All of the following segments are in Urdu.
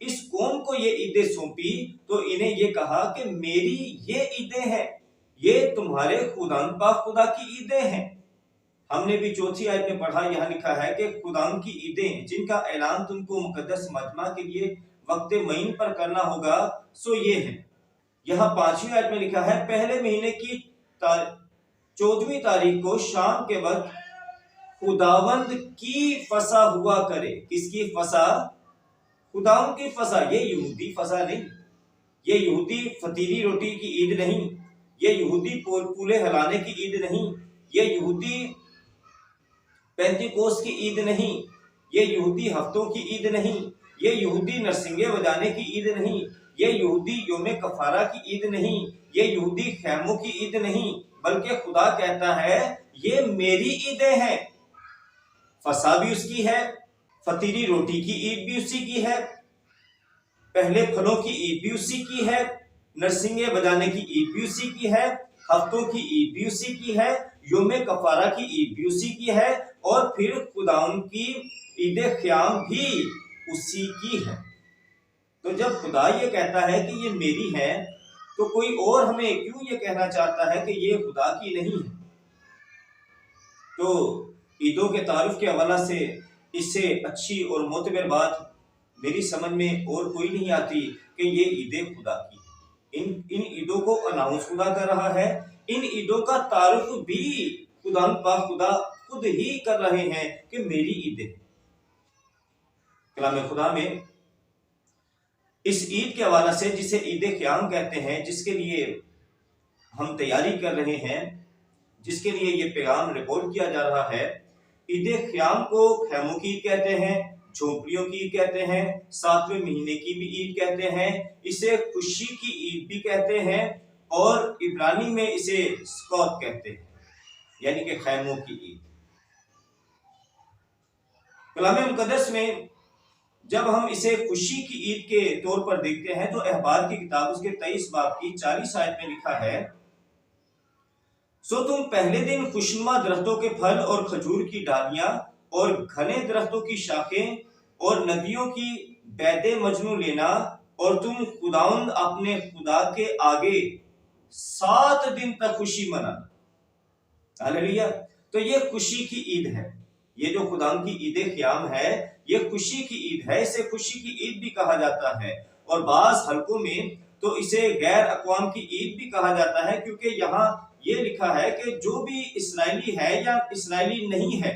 اس قوم کو یہ عیدیں سونپی تو انہیں یہ کہا کہ میری یہ عیدیں ہیں، یہ تمہارے خداوند پاک خدا کی عیدیں ہیں۔ ہم نے بھی چوتھی آیت میں پڑھا، یہاں لکھا ہے کہ خداوند کی عیدیں جن کا اعلان تم کو مقدس مجمع کے لیے وقت معین پر کرنا ہوگا سو یہ ہے۔ یہاں 5ویں آیت میں لکھا ہے پہلے مہینے کی 14ویں تاریخ کو شام کے وقت خداوند کی فسح ہوا کرے۔ کس کی فسح؟ خداوند کی فسح۔ یہ یہودی فسح نہیں، یہ یہودی فطیری روٹی کی عید نہیں، یہ یہودی پولے ہلانے کی عید نہیں، یہ یہودی پینتیکوس کی عید نہیں، یہ یہودی ہفتوں کی عید نہیں، یہ یہودی نرسنگیں بجانے کی عید نہیں، یہ یہودی یوم کفارہ کی عید نہیں، یہ یہودی خیموں کی عید نہیں، بلکہ خدا کہتا ہے یہ میری عیدیں ہیں۔ فسح بھی اس کی ہے، فطیری روٹی کی عید بھی اسی کی ہے، پہلے پھلوں کی عید بھی اسی کی ہے، نرسنگیں بجانے کی عید بھی اسی کی ہے، ہفتوں کی عید بھی اسی کی ہے، یوم کفارہ کی عید بھی اسی کی ہے، اور پھر خداوند کی عید قیام بھی اسی کی ہے۔ تو جب خدا یہ کہتا ہے کہ یہ میری ہے تو کوئی اور ہمیں کیوں یہ کہنا چاہتا ہے کہ یہ خدا کی نہیں ہے؟ تو عیدوں کے تعارف کے حوالے سے اس سے اچھی اور معتبر بات میری سمجھ میں اور کوئی نہیں آتی کہ یہ عیدیں خدا کی ہیں۔ ان عیدوں کو اناؤنس خدا کر رہا ہے، ان عیدوں کا تعارف بھی خداوند پاک خدا خود ہی کر رہے ہیں کہ میری عیدیں۔ کلام خدا میں اس عید کے حوالے سے جسے عید قیام کہتے ہیں، جس کے لیے ہم تیاری کر رہے ہیں، جس کے لیے یہ پیغام ریکارڈ کیا جا رہا ہے، عید قیام کو خیموں کی عید کہتے ہیں، جھونپڑیوں کی عید کہتے ہیں، 7ویں مہینے کی بھی عید کہتے ہیں، اسے خوشی کی عید بھی کہتے ہیں، اور عبرانی میں اسے سکوت کہتے ہیں، یعنی کہ خیموں کی عید۔ کلام مقدس میں جب ہم اسے خوشی کی عید کے طور پر دیکھتے ہیں تو احبار کی کتاب اس کے 23 باب کی 40 آیت میں لکھا ہے، سو تم پہلے دن خوشنما درختوں کے پھل اور کھجور کی ڈالیاں اور گھنے درختوں کی شاخیں اور ندیوں کی بید مجنو لینا، اور تم خداوند اپنے خدا کے آگے 7 دن تک خوشی منانا۔ ہاللیلویہ۔ تو یہ خوشی کی عید ہے، یہ جو خداوند کی عید قیام ہے یہ خوشی کی عید ہے، اسے خوشی کی عید بھی کہا جاتا ہے، اور بعض حلقوں میں تو اسے غیر اقوام کی عید بھی کہا جاتا ہے، کیونکہ یہاں یہ لکھا ہے کہ جو بھی اسرائیلی ہے یا اسرائیلی نہیں ہے،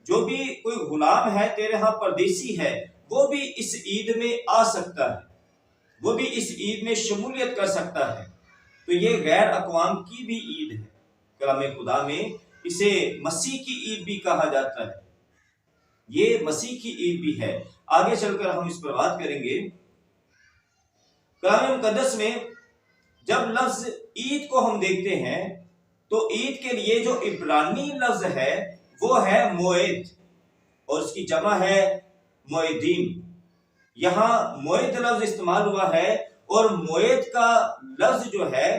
جو بھی کوئی غلام ہے تیرے ہاں پردیسی ہے، وہ بھی اس عید میں آ سکتا ہے، وہ بھی اس عید میں شمولیت کر سکتا ہے۔ تو یہ غیر اقوام کی بھی عید ہے۔ کلام خدا میں اسے مسیح کی عید بھی کہا جاتا ہے، یہ مسیح کی عید بھی ہے۔ آگے چل کر ہم اس پر بات کریں گے۔ کلام مقدس میں جب لفظ عید کو ہم دیکھتے ہیں تو عید کے لیے جو عبرانی لفظ ہے وہ ہے موعد، اور اس کی جمع ہے موعدین۔ یہاں موعد لفظ استعمال ہوا ہے، اور موعد کا لفظ جو ہے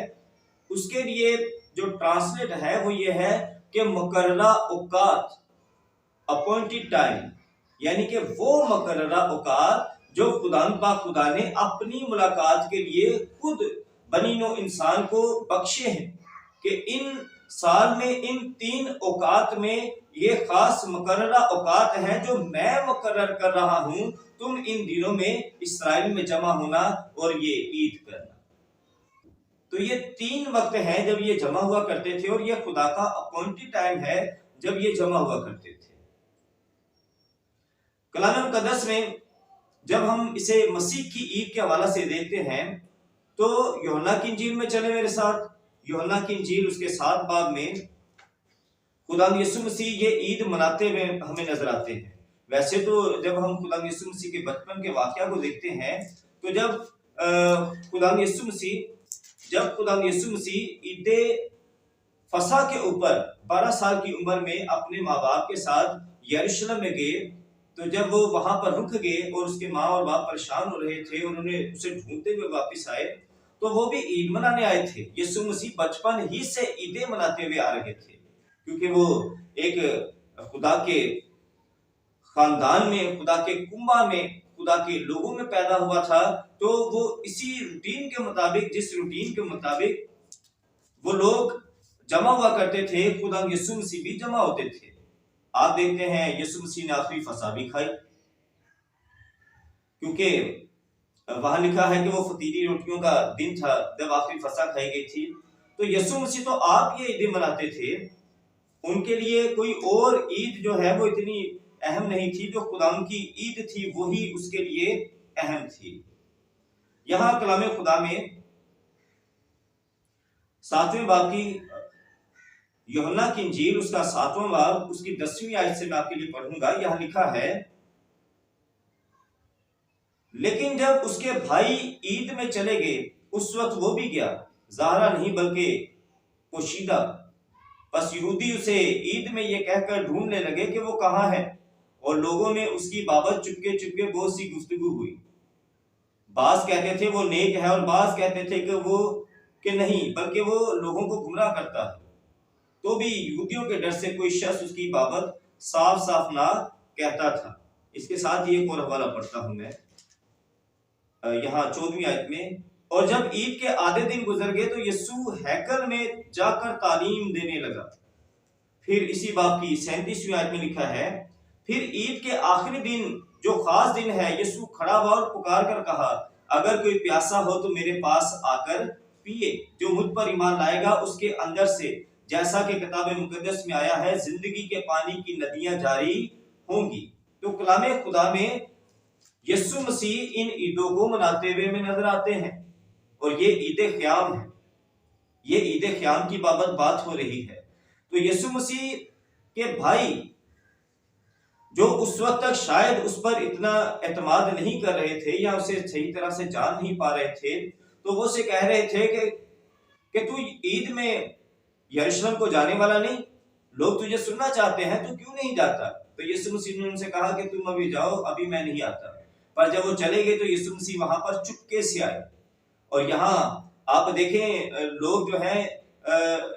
اس کے لیے جو ٹرانسلیٹ ہے وہ یہ ہے کہ مقررہ اوقات، اپوائنٹڈ ٹائم، یعنی کہ وہ مقررہ اوقات جو خداوند پاک خدا نے اپنی ملاقات کے لیے خود بنی نوع انسان کو بخشے ہیں، کہ ان سال میں ان 3 اوقات میں یہ خاص مقررہ اوقات ہیں جو میں مقرر کر رہا ہوں، تم ان دنوں میں اسرائیل میں جمع ہونا اور یہ عید کرنا۔ تو یہ 3 وقت ہیں جب یہ جمع ہوا کرتے تھے، اور یہ خدا کا اپوائنٹڈ ٹائم ہے جب یہ جمع ہوا کرتے تھے۔ کلام مقدس میں جب ہم اسے مسیح کی عید کے حوالے سے دیکھتے ہیں تو یوحنا کی انجیل میں چلے میرے ساتھ، یوحنا کی انجیل اس کے 7 باب میں خداوند یسوع مسیح یہ عید مناتے ہوئے ہمیں نظر آتے ہیں۔ ویسے تو جب ہم خداوند یسوع مسیح کے بچپن کے واقعہ کو دیکھتے ہیں تو جب خداوند یسوع مسیح عید فسح کے اوپر 12 سال کی عمر میں اپنے ماں باپ کے ساتھ یروشلم میں گئے، تو جب وہ وہاں پر رک گئے اور اس کے ماں اور باپ پریشان ہو رہے تھے اور انہوں نے اسے ڈھونڈتے ہوئے واپس آئے، تو وہ بھی عید منانے آئے تھے۔ یسوع مسیح بچپن ہی سے عیدیں مناتے ہوئے آ رہے تھے، کیونکہ وہ ایک خدا کے خاندان میں، خدا کے کنبہ میں، خدا کے لوگوں میں پیدا ہوا تھا تو وہ اسی روٹین کے مطابق، جس روٹین کے مطابق وہ لوگ جمع ہوا کرتے تھے، خدا یسوع مسیح بھی جمع ہوتے تھے۔ آپ دیکھتے ہیں یسوع مسیح نے آخری فسح بھی کھائی، کیونکہ وہاں لکھا ہے کہ وہ فطیری روٹیوں کا دن تھا جب آخری فسح کھائی گئی تھی۔ تو یسوع مسیح تو آپ یہ عیدیں مناتے تھے، ان کے لیے کوئی اور عید جو ہے وہ اتنی اہم نہیں تھی، جو خدا ان کی عید تھی وہی اس کے لیے اہم تھی۔ یہاں کلام خدا میں 7ویں باب کی، یوحنا کی انجیل اس کا 7واں باب اس کی 10ویں آیت سے میں آپ کے لیے پڑھوں گا۔ یہاں لکھا ہے، لیکن جب اس کے بھائی عید میں چلے گئے اس وقت وہ بھی گیا، ظاہرہ نہیں بلکہ پوشیدہ۔ بس یہودی اسے عید میں یہ کہہ کر ڈھونڈنے لگے کہ وہ کہاں ہے، اور لوگوں میں اس کی بابت چپکے چپکے بہت سی گفتگو ہوئی۔ بعض کہتے تھے وہ نیک ہے، اور بعض کہتے تھے کہ نہیں، بلکہ وہ لوگوں کو گمراہ کرتا ہے۔ تو بھی یہودیوں کے ڈر سے کوئی شخص اس کی بابت صاف صاف نہ کہتا تھا۔ اس کے ساتھ یہ ایک اور حوالہ پڑھتا ہوں میں، یہاں 14ویں آیت میں، اور جب عید کے آدھے دن گزر گئے تو یسوع ہیکل میں جا کر تعلیم دینے لگا۔ پھر اسی باب کی 37ویں آیت میں لکھا ہے، پھر عید کے آخری دن جو خاص دن ہے، یسوع کھڑا ہوا اور پکار کر کہا، اگر کوئی پیاسا ہو تو میرے پاس آ کر پیے، جو مجھ پر ایمان لائے گا اس کے اندر سے، جیسا کہ کتاب مقدس میں آیا ہے، زندگی کے پانی کی ندیاں جاری ہوں گی۔ تو کلام خدا میں یسوع مسیح ان عیدوں کو مناتے ہوئے میں نظر آتے ہیں، اور یہ عید قیام ہے، یہ عید قیام کی بابت بات ہو رہی ہے۔ تو یسوع مسیح کے بھائی جو اس وقت تک شاید اس پر اتنا اعتماد نہیں کر رہے تھے یا اسے صحیح طرح سے جان نہیں پا رہے تھے، تو وہ اسے کہہ رہے تھے کہ تو عید میں یروشلم کو جانے والا نہیں، لوگ تجھے سننا چاہتے ہیں، تو کیوں نہیں جاتا؟ تو یسوع مسیح نے ان سے کہا کہ تم ابھی جاؤ، ابھی میں نہیں آتا۔ پر جب وہ چلے گئے تو یسوع مسیح وہاں پر چپکے سے آئے۔ اور یہاں آپ دیکھیں، لوگ جو ہیں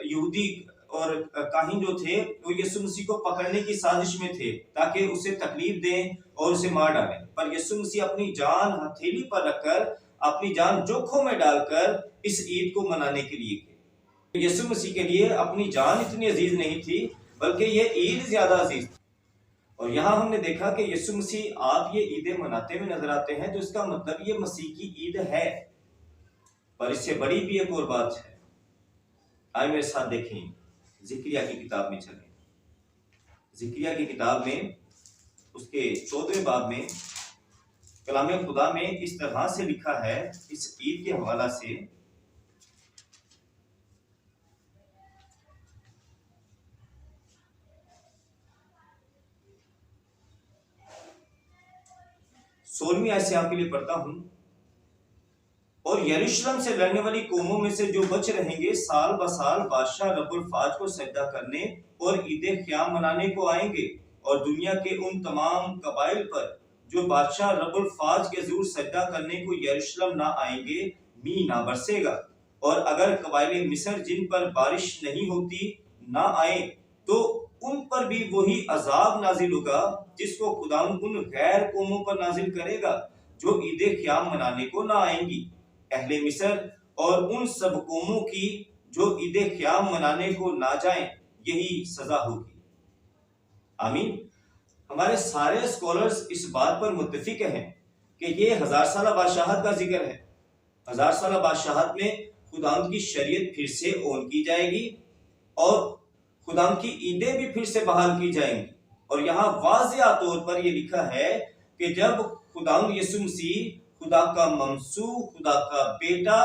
یہودی اور کاہن جو تھے وہ یسوع مسیح کو پکڑنے کی سازش میں تھے تاکہ اسے تکلیف دیں اور اسے مار ڈالیں، پر یسوع مسیح اپنی جان ہتھیلی پر رکھ کر، اپنی جان جوکھوں میں ڈال کر اس عید کو منانے کے لیے گئے۔ یسوع مسیح کے لیے اپنی جان اتنی عزیز نہیں تھی، بلکہ یہ عید زیادہ عزیز تھی۔ اور یہاں ہم نے دیکھا کہ یسوع مسیح آپ یہ عیدیں مناتے ہوئے نظر آتے ہیں، تو اس کا مطلب یہ مسیح کی عید ہے۔ پر اس سے بڑی بھی ایک اور بات ہے، آئے میرے ساتھ دیکھیں، زکریا کی کتاب میں چلیں۔ زکریا کی کتاب میں اس کے 14ویں باب میں کلام خدا میں اس طرح سے لکھا ہے، اس عید کے حوالہ سے، سولہویں آیت سے آپ کے لیے پڑھتا ہوں، اور یروشلم سے لڑنے والی قوموں میں سے جو بچ رہیں گے سال بسال بادشاہ رب الفاظ کو سجدہ کرنے اور عید قیام منانے کو آئیں گے، اور دنیا کے ان تمام قبائل پر جو بادشاہ رب الفاظ کے حضور سجدہ کرنے کو یروشلم نہ آئیں گے، می نہ برسے گا۔ اور اگر قبائل مصر جن پر بارش نہیں ہوتی نہ آئیں تو ان پر بھی وہی عذاب نازل ہوگا جس کو خدا ان غیر قوموں پر نازل کرے گا جو عید قیام منانے کو نہ آئیں گی۔ اہل مصر اور ان سب قوموں کی جو عید قیام منانے کو نہ جائیں، یہی سزا ہوگی۔ آمین۔ ہمارے سارے اسکالرز اس بات پر متفق ہیں کہ یہ 1000 سالہ بادشاہت کا ذکر ہے۔ 1000 سالہ بادشاہت میں خداوند کی شریعت پھر سے اون کی جائے گی، اور خداوند کی عیدیں بھی پھر سے بحال کی جائیں گی۔ اور یہاں واضح طور پر یہ لکھا ہے کہ جب خداوند یسوع مسیح، خدا کا ممسوح، خدا کا بیٹا،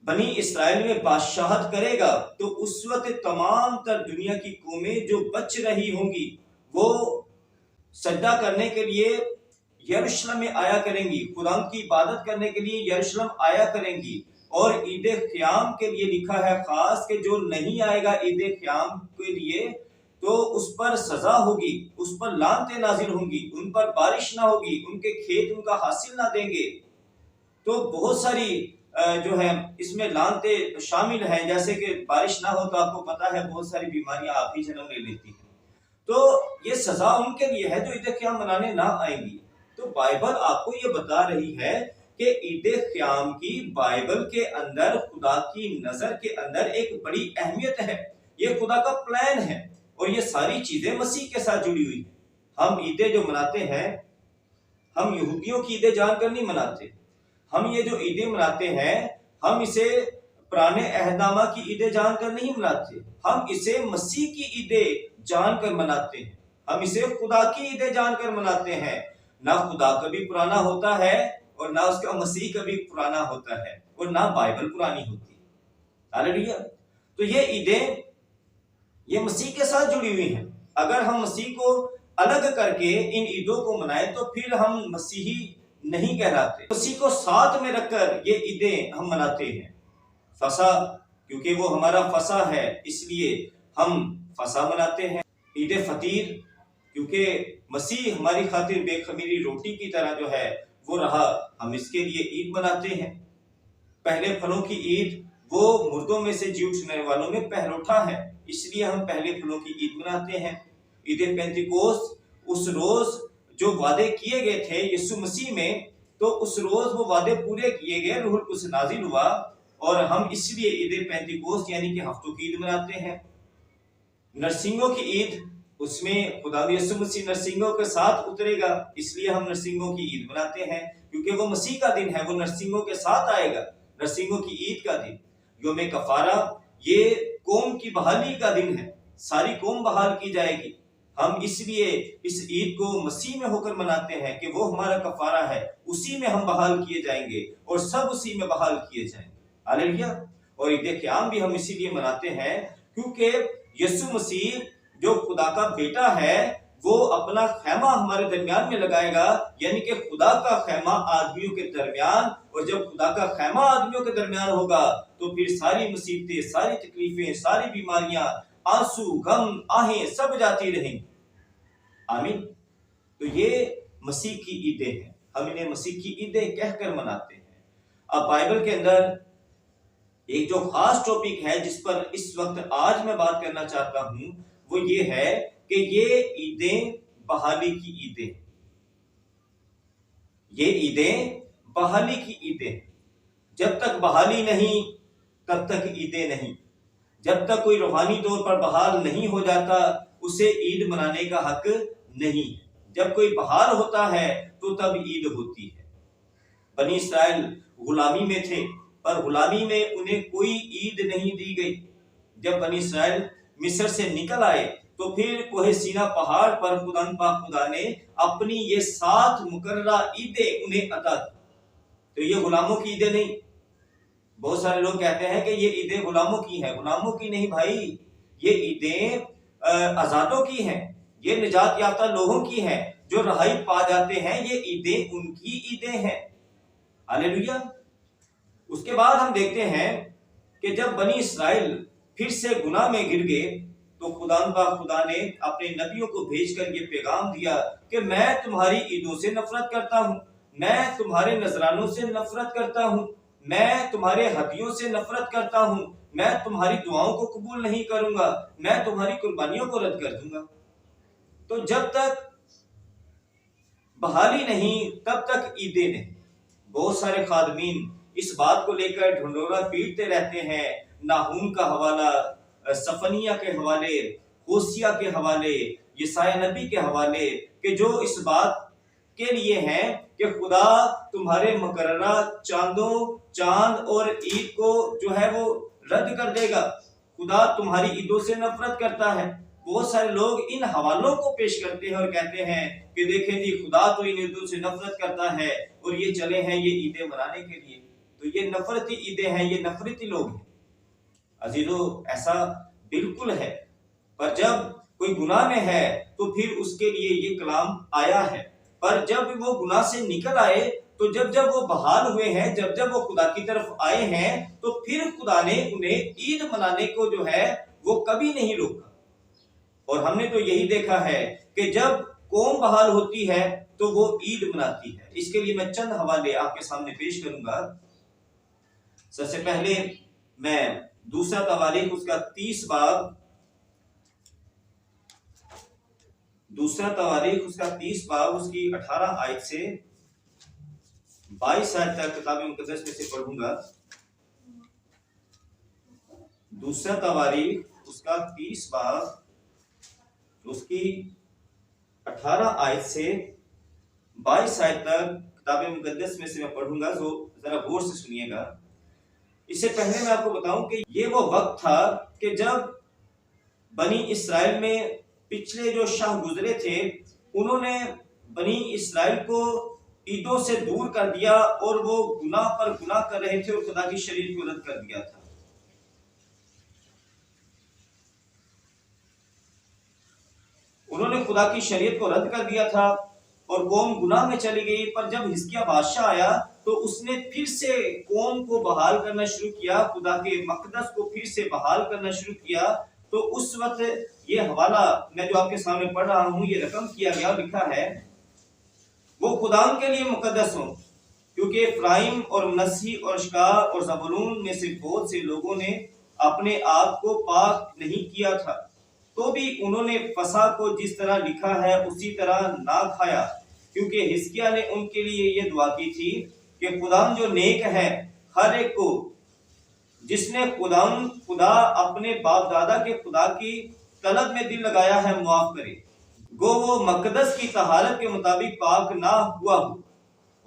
بنی اسرائیل میں بادشاہت کرے گا، تو اس وقت تمام تر دنیا کی قومیں جو بچ رہی ہوں گی وہ سجدہ کرنے کے لیے یروشلم میں آیا کریں گی، خدا کی عبادت کرنے کے لیے یروشلم آیا کریں گی۔ اور عید قیام کے لیے لکھا ہے خاص کہ جو نہیں آئے گا عید قیام کے لیے تو اس پر سزا ہوگی، اس پر لعنتیں نازل ہوں گی، ان پر بارش نہ ہوگی، ان کے کھیت ان کا حاصل نہ دیں گے۔ تو بہت ساری جو ہے اس میں لعنتیں شامل ہیں، جیسے کہ بارش نہ ہو تو آپ کو پتا ہے بہت ساری بیماریاں آپ ہی جنم لے لیتی ہیں۔ تو یہ سزا ان کے لیے ہے جو عید قیام منانے نہ آئیں گی۔ تو بائبل آپ کو یہ بتا رہی ہے کہ عید قیام کی بائبل کے اندر خدا کی نظر کے اندر ایک بڑی اہمیت ہے، یہ خدا کا پلان ہے، اور یہ ساری چیزیں مسیح کے ساتھ جڑی ہوئی ہیں۔ ہم عیدیں جو مناتے ہیں، ہم یہودیوں کی عیدیں جان کر نہیں مناتے، ہم یہ جو عیدیں مناتے ہیں ہم اسے پرانے عہد نامہ کی عیدیں جان کر نہیں مناتے، ہم اسے مسیح کی عیدیں جان کر مناتے ہیں، ہم اسے خدا کی عیدیں جان کر مناتے ہیں۔ نہ خدا کبھی پرانا ہوتا ہے اور نہ اس کا مسیح کبھی پرانا ہوتا ہے، اور نہ بائبل پرانی ہوتی ہے۔ ہاللیلویا۔ تو یہ عیدیں یہ مسیح کے ساتھ جڑی ہوئی ہیں۔ اگر ہم مسیح کو الگ کر کے ان عیدوں کو منائیں تو پھر ہم مسیحی نہیں کہلاتے۔ مسیح کو ساتھ میں رکھ کر یہ عیدیں ہم مناتے ہیں۔ فصح، کیونکہ وہ ہمارا فصح ہے اس لیے ہم فصح مناتے ہیں۔ عید فطیر، کیونکہ مسیح ہماری خاطر بے خمیری روٹی کی طرح جو ہے وہ رہا، ہم اس کے لیے عید مناتے ہیں۔ پہلے پھلوں کی عید، وہ مردوں میں سے جی اٹھنے والوں میں پہلوٹا ہے، اس لیے ہم پہلے پھلوں کی عید مناتے ہیں۔ عید پینتیکوست، اس روز جو وعدے کیے گئے تھے یسوع مسیح میں، تو اس روز وہ وعدے پورے کیے گئے، روح القدس نازل ہوا، اور ہم اس لیے عید پینتیکوست یعنی کہ ہفتوں کی عید مناتے ہیں۔ نرسنگوں کی عید، اس میں خدا یسوع مسیح نرسنگوں کے ساتھ اترے گا، اس لیے ہم نرسنگوں کی عید مناتے ہیں، کیونکہ وہ مسیح کا دن ہے، وہ نرسنگوں کے ساتھ آئے گا، نرسنگوں کی عید کا دن۔ یوم کفارہ، یہ قوم کی بحالی کا دن ہے، ساری قوم بحال کی جائے گی۔ ہم اس لیے اس عید کو مسیح میں ہو کر مناتے ہیں کہ وہ ہمارا کفارہ ہے، اسی میں ہم بحال کیے جائیں گے اور سب اسی میں بحال کیے جائیں گے۔ ہاللیلویا۔ اور عید قیام بھی ہم اسی لیے مناتے ہیں کیونکہ یسوع مسیح جو خدا کا بیٹا ہے وہ اپنا خیمہ ہمارے درمیان میں لگائے گا، یعنی کہ خدا کا خیمہ آدمیوں کے درمیان، اور جب خدا کا خیمہ آدمیوں کے درمیان ہوگا تو پھر ساری مصیبتیں، ساری تکلیفیں، ساری بیماریاں، آنسو، غم، آہیں سب جاتی رہیں گی۔ آمین۔ تو یہ مسیح کی عیدیں ہیں، ہم انہیں مسیح کی عیدیں کہہ کر مناتے ہیں۔ اب بائبل کے اندر ایک جو خاص ٹاپک ہے جس پر اس وقت آج میں بات کرنا چاہتا ہوں وہ یہ ہے کہ یہ عیدیں بحالی کی عیدیں، یہ عیدیں بحالی کی عیدیں۔ جب تک بحالی نہیں تب تک عیدیں نہیں۔ جب تک کوئی روحانی طور پر بحال نہیں ہو جاتا اسے عید منانے کا حق نہیں ہے۔ جب کوئی بحال ہوتا ہے تو تب عید ہوتی ہے۔ بنی اسرائیل غلامی میں تھے، پر غلامی میں انہیں کوئی عید نہیں دی گئی۔ جب بنی اسرائیل مصر سے نکل آئے تو پھر کوہ سینا پہاڑ پر خدا نے اپنی یہ 7 مقررہ عیدیں انہیں عطا کی۔ تو یہ غلاموں کی عیدیں نہیں۔ بہت سارے لوگ کہتے ہیں کہ یہ عیدیں غلاموں کی ہیں، غلاموں کی نہیں بھائی، یہ عیدیں آزادوں کی ہیں، یہ نجات یافتہ لوگوں کی ہیں جو رہائی پا جاتے ہیں، یہ عیدیں ان کی عیدیں ہیں۔ ہاللیلویا۔ اس کے بعد ہم دیکھتے ہیں کہ جب بنی اسرائیل پھر سے گناہ میں گر گئے تو خدا نے اپنے نبیوں کو بھیج کر یہ پیغام دیا کہ میں تمہاری عیدوں سے نفرت کرتا ہوں، میں تمہارے نذرانوں سے نفرت کرتا ہوں، میں تمہارے ہدیوں سے نفرت کرتا ہوں، میں تمہاری دعاؤں کو قبول نہیں کروں گا، میں تمہاری قربانیوں کو رد کر دوں گا۔ تو جب تک بحالی نہیں تب تک عیدیں نہیں۔ بہت سارے خادمین اس بات کو لے کر ڈھنڈورا پیٹتے رہتے ہیں، ناہوم کا حوالہ، صفنیہ کے حوالے، ہوسیہ کے حوالے، یسایہ نبی کے حوالے، کہ جو اس بات کے لیے ہیں کہ خدا تمہارے مقررہ چاند اور عید کو جو ہے وہ رد کر دے گا، خدا تمہاری عیدوں سے نفرت کرتا ہے۔ بہت سارے لوگ ان حوالوں کو پیش کرتے ہیں اور کہتے ہیں کہ دیکھیں جی خدا تو ان عیدوں سے نفرت کرتا ہے اور یہ چلے ہیں یہ عیدیں منانے کے لیے۔ تو یہ نفرتی عیدیں ہیں، یہ نفرتی لوگ ہیں۔ عزیزو، ایسا بالکل ہے، پر جب کوئی گناہ میں ہے تو پھر اس کے لیے یہ کلام آیا ہے، پر جب وہ گناہ سے نکل آئے تو جب وہ بحال ہوئے ہیں، جب وہ خدا کی طرف آئے ہیں تو پھر خدا نے انہیں عید منانے کو جو ہے وہ کبھی نہیں روکا۔ اور ہم نے تو یہی دیکھا ہے کہ جب قوم بحال ہوتی ہے تو وہ عید مناتی ہے۔ اس کے لیے میں چند حوالے آپ کے سامنے پیش کروں گا۔ سب سے پہلے میں دوسرا تواریخ اس کا 30 باب دوسرا تواریخ اس کا 30 باب اس کی 18 آیت سے 22 آیت تک کتاب مقدس میں سے پڑھوں گا۔ دوسرا تواریخ اس کا 30 باب اس کی 18 آیت سے 22 آیت تک کتاب مقدس میں سے میں پڑھوں گا، جو ذرا غور سے سنیے گا۔ اس سے پہلے میں آپ کو بتاؤں کہ یہ وہ وقت تھا کہ جب بنی اسرائیل میں پچھلے جو شاہ گزرے تھے انہوں نے بنی اسرائیل کو عیدوں سے دور کر دیا اور وہ گناہ پر گناہ کر رہے تھے اور خدا کی شریعت کو رد کر دیا تھا۔ انہوں نے خدا کی شریعت کو رد کر دیا تھا اور قوم گناہ میں چلی گئی۔ پر جب حزقیہ بادشاہ آیا تو اس نے پھر سے قوم کو بحال کرنا شروع کیا، خدا کے مقدس کو پھر سے بحال کرنا شروع کیا۔ تو اس وقت یہ حوالہ میں جو آپ کے سامنے پڑھ رہا ہوں یہ رقم کیا گیا اور لکھا ہے، وہ خدا کے لیے مقدس ہوں، کیونکہ افرایم اور منسی اور اشکار اور زبولون میں سے بہت سے لوگوں نے اپنے آپ کو پاک نہیں کیا تھا، تو بھی انہوں نے فسح کو جس طرح لکھا ہے اسی طرح نہ کھایا، کیونکہ حزقیہ نے ان کے لیے یہ دعا کی تھی کہ خدا جو نیک ہے ہر ایک کو جس نے خدا اپنے باپ دادا کے خدا کی طلب میں دل لگایا ہے معاف کرے، گو وہ مقدس کی طہارت کے مطابق پاک نہ ہوا ہو۔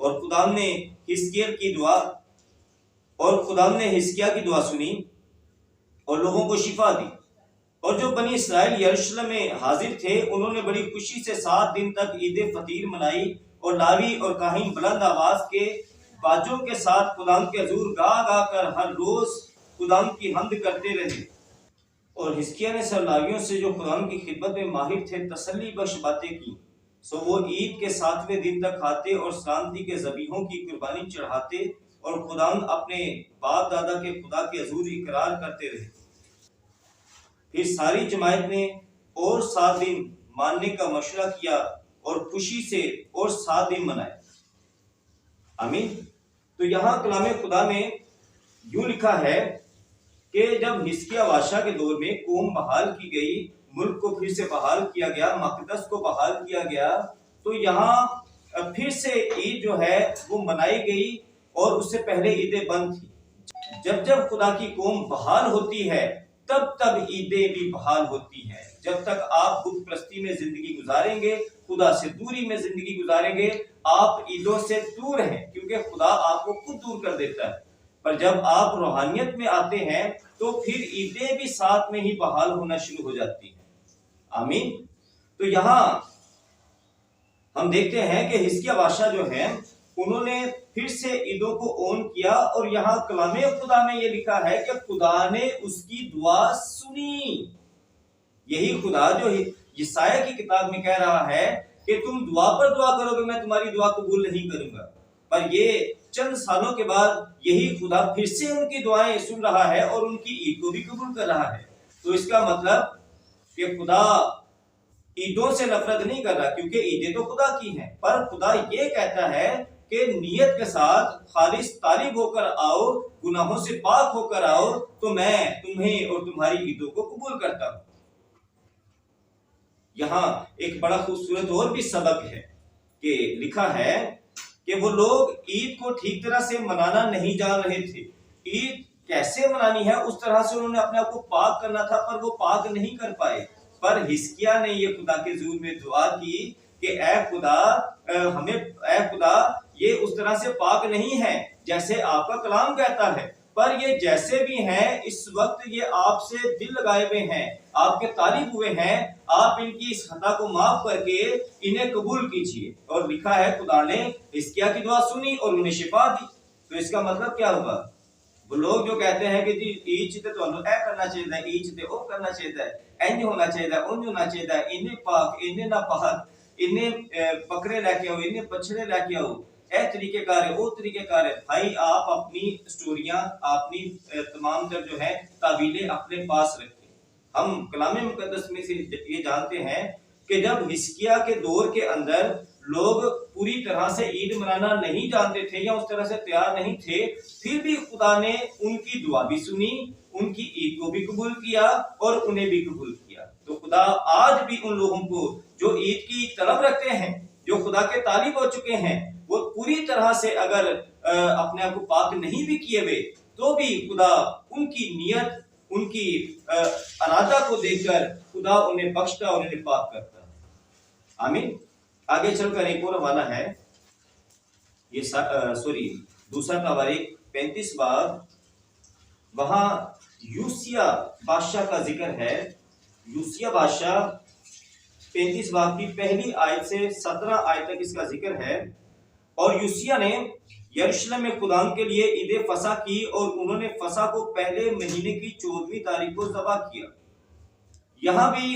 اور خدا نے حزقیہ کی دعا سنی اور لوگوں کو شفا دی۔ اور جو بنی اسرائیل یروشلم میں حاضر تھے انہوں نے بڑی خوشی سے 7 دن تک عید فطیر منائی، اور لاوی اور کاہن بلند آواز کے باجوں کے ساتھ خدا کے حضور گا گا کر ہر روز خدا کی حمد کرتے رہے۔ اور حزقیہ نے سب لاویوں سے جو خدا کی خدمت میں ماہر تھے تسلی بخش باتیں کی، سو وہ عید کے 7ویں دن تک کھاتے اور سلامتی کے ذبیحوں کی قربانی چڑھاتے اور خدا اپنے باپ دادا کے خدا کے حضور اقرار کرتے رہے۔ پھر ساری جماعت نے اور 7 دن ماننے کا مشورہ کیا اور خوشی سے اور 7 دن منائے۔ آمین۔ تو یہاں کلام خدا میں یوں لکھا ہے کہ جب حزقیہ بادشاہ کے دور میں قوم بحال کی گئی، ملک کو پھر سے بحال کیا گیا، مقدس کو بحال کیا گیا، تو یہاں پھر سے عید جو ہے وہ منائی گئی، اور اس سے پہلے عیدیں بند تھی۔ جب خدا کی قوم بحال ہوتی ہے تب عیدیں بھی بحال ہوتی ہیں۔ جب تک آپ بت پرستی میں زندگی گزاریں گے، خدا سے دوری میں زندگی گزاریں گے، آپ عیدوں سے دور ہیں، کیونکہ خدا آپ کو خود دور کر دیتا ہے۔ پر جب آپ روحانیت میں آتے ہیں تو پھر عیدیں بھی ساتھ میں ہی بحال ہونا شروع ہو جاتی ہیں۔ آمین۔ تو یہاں ہم دیکھتے ہیں کہ حزقیہ بادشاہ جو ہیں انہوں نے پھر سے عیدوں کو اون کیا، اور یہاں کلام خدا میں یہ لکھا ہے کہ خدا نے اس کی دعا سنی۔ یہی خدا جو یسایہ کی کتاب میں کہہ رہا ہے کہ تم دعا پر دعا کرو گے میں تمہاری دعا قبول نہیں کروں گا، پر یہ چند سالوں کے بعد یہی خدا پھر سے ان کی دعائیں سن رہا ہے اور ان کی عید کو بھی قبول کر رہا ہے۔ تو اس کا مطلب کہ خدا عیدوں سے نفرت نہیں کر رہا، کیونکہ عیدیں تو خدا کی ہیں، پر خدا یہ کہتا ہے کہ نیت کے ساتھ خالص طالب ہو کر آؤ، گناہوں سے پاک ہو کر آؤ، تو میں تمہیں اور تمہاری عیدوں کو قبول کرتا ہوں۔ یہاں ایک بڑا خوبصورت اور بھی سبق ہے کہ لکھا ہے کہ وہ لوگ عید کو ٹھیک طرح سے منانا نہیں جان رہے تھے۔ عید کیسے منانی ہے اس طرح سے انہوں نے اپنے آپ کو پاک کرنا تھا، پر وہ پاک نہیں کر پائے۔ پر حزقیہ نے یہ خدا کے حضور میں دعا کی کہ اے خدا یہ اس طرح سے پاک نہیں ہے جیسے آپ کا کلام کہتا ہے، پر یہ جیسے بھی ہیں اس وقت یہ آپ سے دل لگائے ہوئے ہیں، آپ کے طالب ہوئے ہیں، آپ ان کی اس خطا کو معاف کر کے انہیں قبول کیجیے۔ اور لکھا ہے خدا نے حزقیہ کی دعا سنی اور انہیں شفا دی۔ تو اس کا مطلب کیا ہوگا؟ وہ لوگ جو کہتے ہیں کہ جی عید تے تانوں اے کرنا چاہیے، عید تے او کرنا چاہیے، انج ہونا چاہیے، انج ہونا چاہیے، انہیں پاک انہیں نہ پاک، انہیں بکرے لے کے آؤ، انہیں بچڑے لے کے آؤ، اے طریقہ کار ہے، او طریقہ کار ہے۔ بھائی آپ اپنی سٹوریاں، اپنی تمام تر جو ہے تعبیلیں اپنے پاس رکھیں۔ ہم کلام مقدس میں سے یہ جانتے ہیں کہ جب حزقیہ کے دور کے اندر لوگ پوری طرح سے عید منانا نہیں جانتے تھے یا اس طرح سے تیار نہیں تھے، پھر بھی خدا نے ان کی دعا بھی سنی، ان کی عید کو بھی قبول کیا اور انہیں بھی قبول کیا۔ تو خدا آج بھی ان لوگوں کو جو عید کی طلب رکھتے ہیں، جو خدا کے طالب ہو چکے ہیں، وہ پوری طرح سے اگر اپنے آپ کو پاک نہیں بھی کیے ہوئے تو بھی خدا ان کی نیت، ان کی ارادہ کو دیکھ کر خدا انہیں بخشتا اور انہیں پاک کرتا۔ آمین۔ آگے چل کر ایک اور حوالہ ہے، یہ دوسرا تواریخ 35 باب، وہاں یوسیہ بادشاہ کا ذکر ہے۔ یوسیہ بادشاہ 35 باب کی پہلی آیت سے 17 آیت تک اس کا ذکر ہے۔ اور یوسیہ نے یروشلم میں خدا کے لیے عید فصح کی، اور انہوں نے فصح کو پہلے مہینے کی 14ویں تاریخ کو ذبح کیا۔ یہاں بھی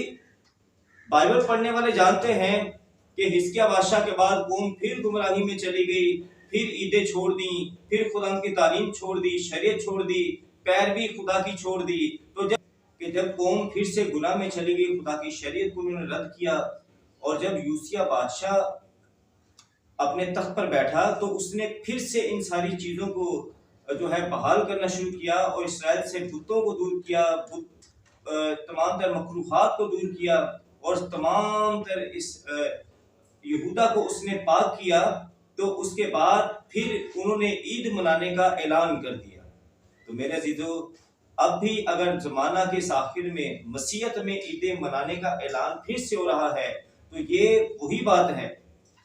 بائبل پڑھنے والے جانتے ہیں کہ حزقیہ بادشاہ کے بعد قوم پھر گمراہی میں چلی گئی، پھر عیدیں چھوڑ دیں، پھر خدا کی تعلیم چھوڑ دی، شریعت چھوڑ دی، پیروی خدا کی چھوڑ دی۔ تو جب قوم پھر سے گناہ میں چلی گئی، خدا کی شریعت کو انہوں نے رد کیا، اور جب یوسیہ بادشاہ اپنے تخت پر بیٹھا تو اس نے پھر سے ان ساری چیزوں کو جو ہے بحال کرنا شروع کیا، اور اسرائیل سے بتوں کو دور کیا، تمام تر مخلوقات کو دور کیا، اور تمام تر اس یہودا کو اس نے پاک کیا۔ تو اس کے بعد پھر انہوں نے عید منانے کا اعلان کر دیا۔ تو میرے عزیزو، اب بھی اگر زمانہ کے آخر میں مسیحیت میں عیدیں منانے کا اعلان پھر سے ہو رہا ہے، تو یہ وہی بات ہے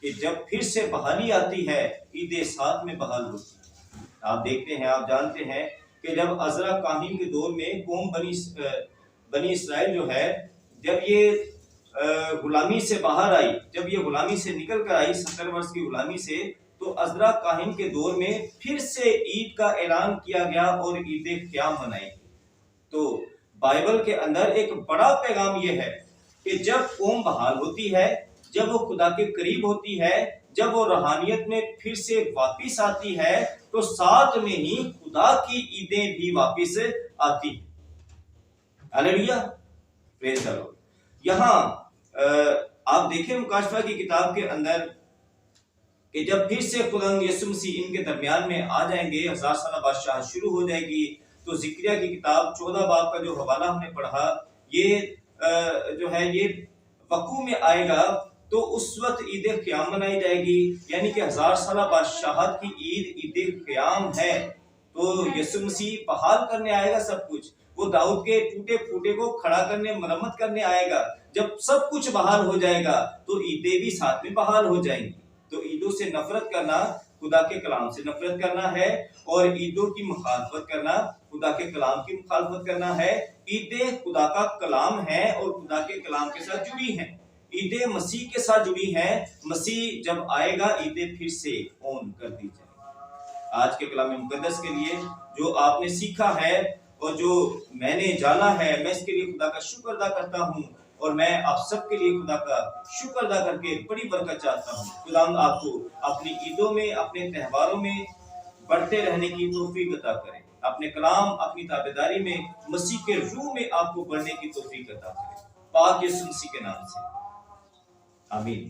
کہ جب پھر سے بحالی آتی ہے، عیدیں ساتھ میں بحال ہوتی ہیں۔ آپ دیکھتے ہیں، آپ جانتے ہیں کہ جب عزرا کاہن کے دور میں قوم بنی اسرائیل جو ہے، جب یہ غلامی سے باہر آئی، جب یہ غلامی سے نکل کر آئی 70 برس کی غلامی سے، تو عزرا کاہن کے دور میں پھر سے عید کا اعلان کیا گیا اور عید قیام منائی۔ تو بائبل کے اندر ایک بڑا پیغام یہ ہے کہ جب قوم بحال ہوتی ہے، جب وہ خدا کے قریب ہوتی ہے، جب وہ روحانیت میں پھر سے واپس آتی ہے، تو ساتھ میں ہی خدا کی عیدیں بھی واپس آتی ہیں۔ ہلیلویہ، پریز دی لارڈ۔ یہاں آپ دیکھیں مکاشفہ کی کتاب کے اندر کہ جب پھر سے خدا یسوع مسیح ان کے درمیان میں آ جائیں گے، 1000 سالہ بادشاہ شروع ہو جائے گی، تو زکریا کی کتاب 14 باب کا جو حوالہ ہم نے پڑھا، یہ جو ہے یہ وقوع میں آئے گا۔ تو اس وقت عید قیام منائی جائے گی، یعنی کہ 1000 سالہ بادشاہت کی عید قیام ہے۔ تو یسوع مسیح بحال کرنے آئے گا سب کچھ، وہ داؤد کے ٹوٹے پھوٹے کو کھڑا کرنے، مرمت کرنے آئے گا۔ جب سب کچھ بحال ہو جائے گا تو عیدیں بھی ساتھ میں بحال ہو جائیں گی۔ تو عیدوں سے نفرت کرنا خدا کے کلام سے نفرت کرنا ہے، اور عیدوں کی مخالفت کرنا خدا کے کلام کی مخالفت کرنا ہے۔ عیدیں خدا کا کلام ہے اور خدا کے کلام کے ساتھ جڑی ہیں، عیدیں مسیح کے ساتھ جڑی ہیں۔ مسیح جب آئے گا، عیدیں پھر سے اون کر دی جائیں گی۔ آج کے کلام مقدس کے لیے جو آپ نے سیکھا ہے اور جو میں نے جانا ہے، میں اس کے لیے خدا کا شکر ادا کرتا ہوں، اور میں آپ سب کے لیے خدا کا شکر ادا کر کے بڑی برکت چاہتا ہوں۔ خدا آپ کو اپنی عیدوں میں، اپنے تہواروں میں بڑھتے رہنے کی توفیق عطا کرے، اپنے کلام، اپنی تابعداری میں، مسیح کے روح میں آپ کو بڑھنے کی توفیق عطا کرے، پاک یسوع مسیح کے نام سے، آمین۔